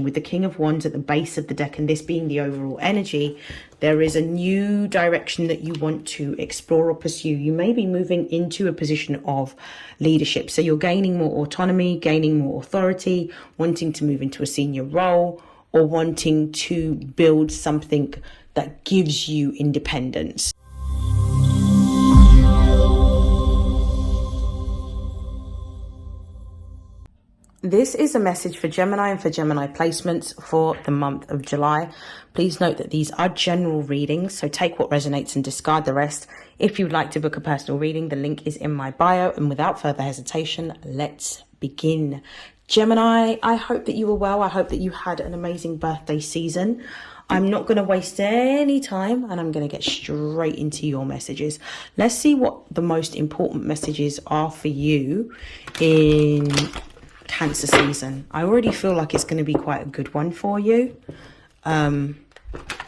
With the King of Wands at the base of the deck, and this being the overall energy, there is a new direction that you want to explore or pursue. You may be moving into a position of leadership. So you're gaining more autonomy, gaining more authority, wanting to move into a senior role, or wanting to build something that gives you independence. This is a message for Gemini and for Gemini placements for the month of July. Please note that these are general readings, so take what resonates and discard the rest. If you'd like to book a personal reading, the link is in my bio. And without further hesitation, let's begin. Gemini, I hope that you were well. I hope that you had an amazing birthday season. I'm not going to waste any time and I'm going to get straight into your messages. Let's see what the most important messages are for you in Cancer season. I already feel like it's going to be quite a good one for you.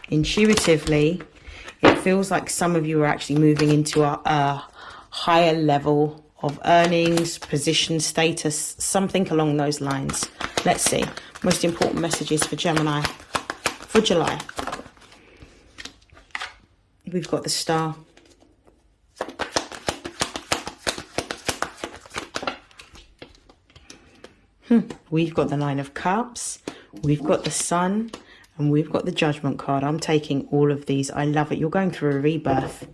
Intuitively, it feels like some of you are actually moving into a higher level of earnings, position, status, something along those lines. Let's see. Most important messages for Gemini for July. We've got the Star. We've got the Nine of Cups, we've got the Sun, and we've got the Judgment card. I'm taking all of these. I love it. You're going through a rebirth.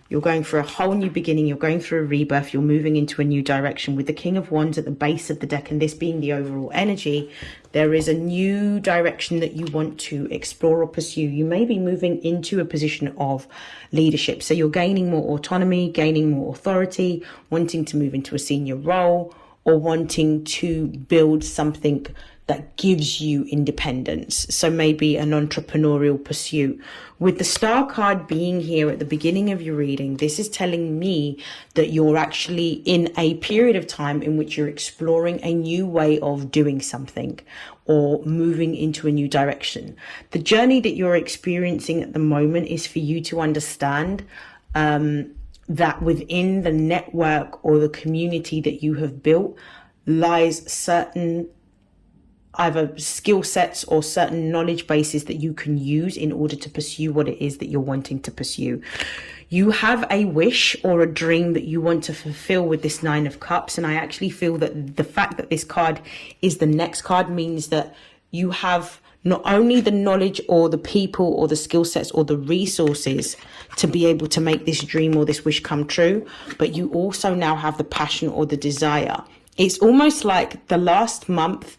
You're going through a whole new beginning. You're going through a rebirth. You're moving into a new direction. With the King of Wands at the base of the deck, and this being the overall energy, there is a new direction that you want to explore or pursue. You may be moving into a position of leadership. So you're gaining more autonomy, gaining more authority, wanting to move into a senior role, or wanting to build something that gives you independence. So maybe an entrepreneurial pursuit. With the Star card being here at the beginning of your reading, this is telling me that you're actually in a period of time in which you're exploring a new way of doing something or moving into a new direction. The journey that you're experiencing at the moment is for you to understand that within the network or the community that you have built lies certain either skill sets or certain knowledge bases that you can use in order to pursue what it is that you're wanting to pursue. You have a wish or a dream that you want to fulfill with this Nine of Cups, and I actually feel that the fact that this card is the next card means that you have not only the knowledge or the people or the skill sets or the resources to be able to make this dream or this wish come true, but you also now have the passion or the desire. It's almost like the last month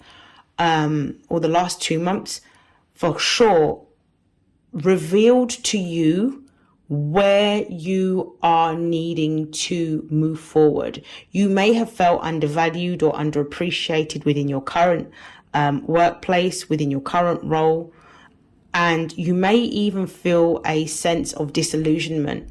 or the last 2 months for sure revealed to you where you are needing to move forward. You may have felt undervalued or underappreciated within your current workplace, within your current role, and you may even feel a sense of disillusionment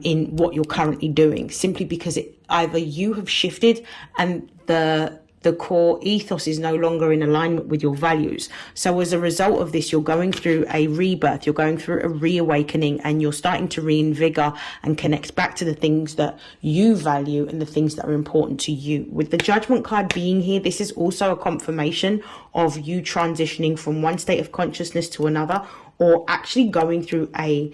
in what you're currently doing, simply because either you have shifted and the core ethos is no longer in alignment with your values. So as a result of this, you're going through a rebirth, you're going through a reawakening, and you're starting to reinvigor and connect back to the things that you value and the things that are important to you. With the Judgment card being here, this is also a confirmation of you transitioning from one state of consciousness to another, or actually going through a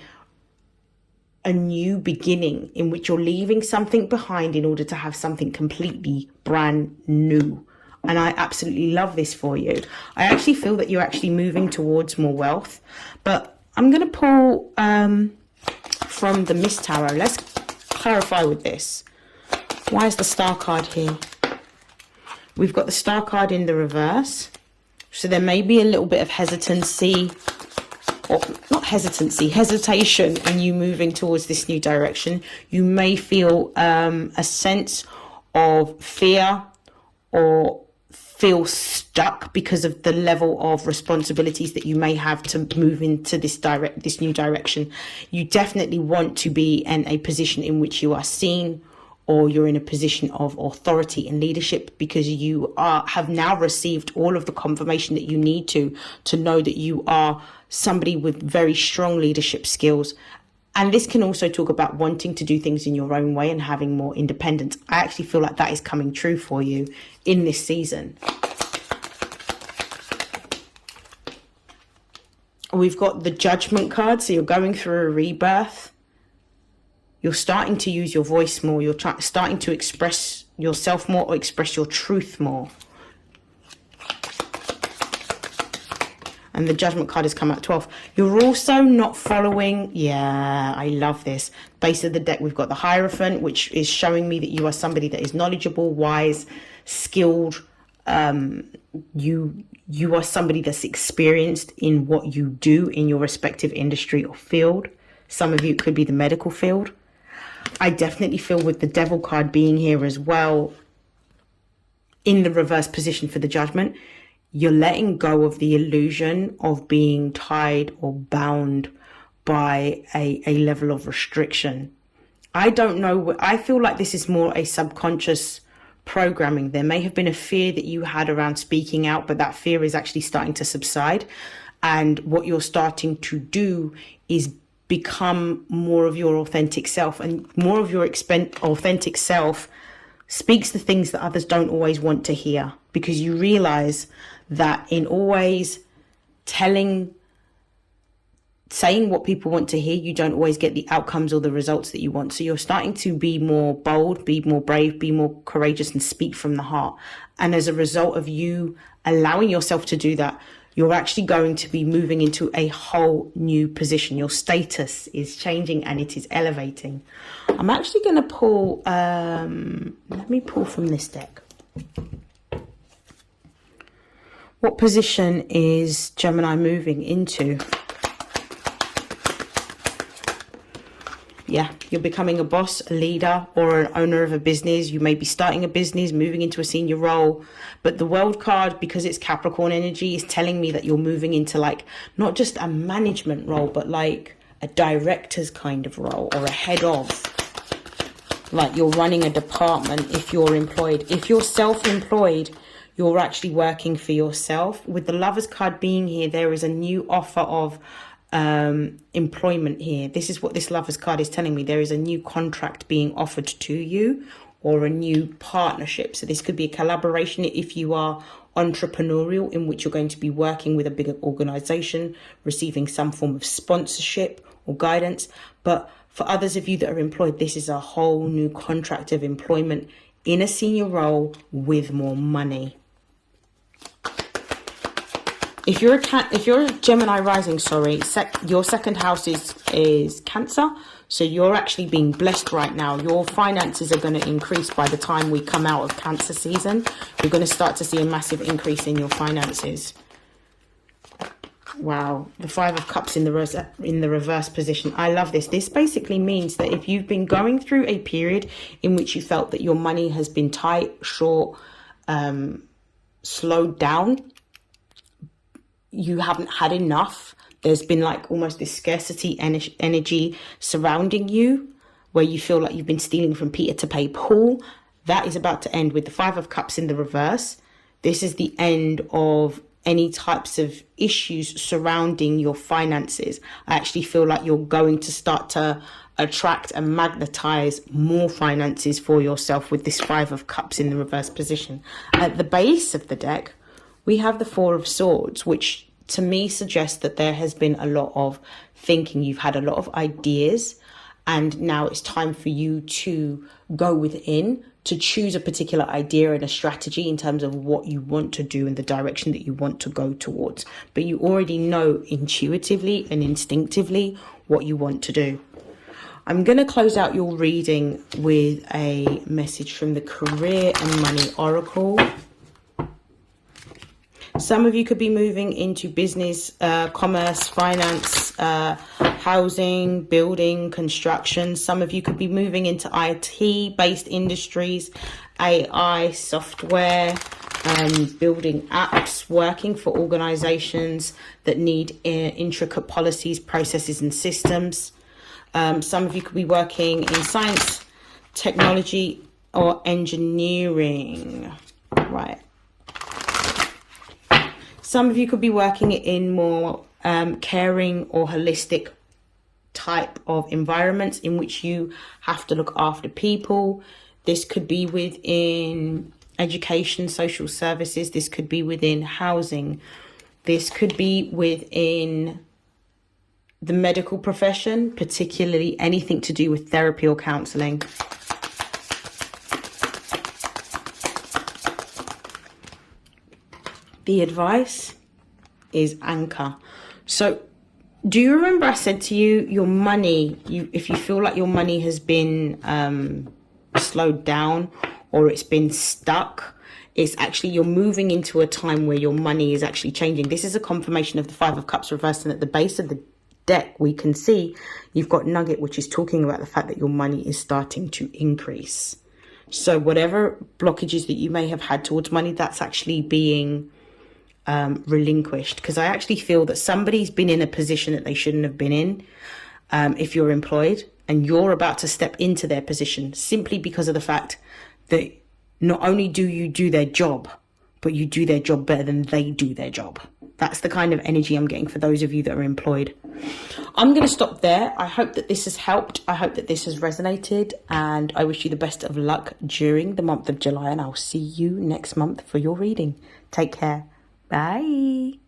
new beginning in which you're leaving something behind in order to have something completely brand new. And I absolutely love this for you. I actually feel that you're actually moving towards more wealth, but I'm going to pull from the Mist Tarot. Let's clarify with this. Why is the Star card here? We've got the Star card in the reverse. So there may be a little bit of hesitancy, or not hesitancy, hesitation in you moving towards this new direction. You may feel a sense of fear or feel stuck because of the level of responsibilities that you may have to move into this new direction. You definitely want to be in a position in which you are seen, or you're in a position of authority and leadership, because you have now received all of the confirmation that you need to know that you are somebody with very strong leadership skills. And this can also talk about wanting to do things in your own way and having more independence. I actually feel like that is coming true for you in this season. we've got the Judgment card. So you're going through a rebirth. You're starting to use your voice more. You're starting to express yourself more, or express your truth more. And the Judgment card has come out 12. You're also not following. Yeah, I love this. Base of the deck, we've got the Hierophant, which is showing me that you are somebody that is knowledgeable, wise, skilled. You are somebody that's experienced in what you do in your respective industry or field. Some of you, it could be the medical field. I definitely feel with the Devil card being here as well, in the reverse position for the Judgment, you're letting go of the illusion of being tied or bound by a level of restriction. I don't know. I feel like this is more a subconscious programming. There may have been a fear that you had around speaking out, but that fear is actually starting to subside. And what you're starting to do is become more of your authentic self, and more of your authentic self speaks the things that others don't always want to hear, because you realize that in always saying what people want to hear, you don't always get the outcomes or the results that you want. So you're starting to be more bold, be more brave, be more courageous, and speak from the heart. And as a result of you allowing yourself to do that, you're actually going to be moving into a whole new position. Your status is changing and it is elevating. I'm actually going to pull, let me pull from this deck. What position is Gemini moving into? Yeah, you're becoming a boss, a leader, or an owner of a business. You may be starting a business, moving into a senior role. But the World card, because it's Capricorn energy, is telling me that you're moving into like not just a management role, but like a director's kind of role, or a head of. Like you're running a department if you're employed. If you're self-employed, you're actually working for yourself. With the Lovers card being here, there is a new offer of employment here. This is what this Lovers card is telling me. There is a new contract being offered to you, or a new partnership. So this could be a collaboration if you are entrepreneurial, in which you're going to be working with a bigger organization, receiving some form of sponsorship or guidance. But for others of you that are employed, this is a whole new contract of employment in a senior role with more money. If you're a Gemini rising, your second house is Cancer. So you're actually being blessed right now. Your finances are going to increase by the time we come out of Cancer season. You're going to start to see a massive increase in your finances. Wow, the Five of Cups in the reverse position. I love this. This basically means that if you've been going through a period in which you felt that your money has been tight, short, slowed down, you haven't had enough. There's been like almost this scarcity energy surrounding you, where you feel like you've been stealing from Peter to pay Paul. That is about to end with the Five of Cups in the reverse. This is the end of any types of issues surrounding your finances. I actually feel like you're going to start to attract and magnetize more finances for yourself with this Five of Cups in the reverse position. At the base of the deck, we have the Four of Swords, which to me suggests that there has been a lot of thinking. You've had a lot of ideas, and now it's time for you to go within to choose a particular idea and a strategy in terms of what you want to do and the direction that you want to go towards. But you already know intuitively and instinctively what you want to do. I'm going to close out your reading with a message from the Career and Money Oracle. Some of you could be moving into business, commerce, finance, housing, building, construction. Some of you could be moving into IT-based industries, AI, software, building apps, working for organizations that need intricate policies, processes, and systems. Some of you could be working in science, technology, or engineering. Right. Some of you could be working in more caring or holistic type of environments in which you have to look after people. This could be within education, social services. This could be within housing. This could be within the medical profession, particularly anything to do with therapy or counselling. The advice is anchor. So do you remember I said to you, your money, if you feel like your money has been slowed down or it's been stuck, it's actually you're moving into a time where your money is actually changing. This is a confirmation of the Five of Cups reversed, and at the base of the deck we can see you've got Nugget, which is talking about the fact that your money is starting to increase. So whatever blockages that you may have had towards money, that's actually being relinquished, because I actually feel that somebody's been in a position that they shouldn't have been in, if you're employed, and you're about to step into their position simply because of the fact that not only do you do their job, but you do their job better than they do their job. That's the kind of energy I'm getting for those of you that are employed. I'm going to stop there. I hope that this has helped. I hope that this has resonated, and I wish you the best of luck during the month of July, and I'll see you next month for your reading. Take care. Bye.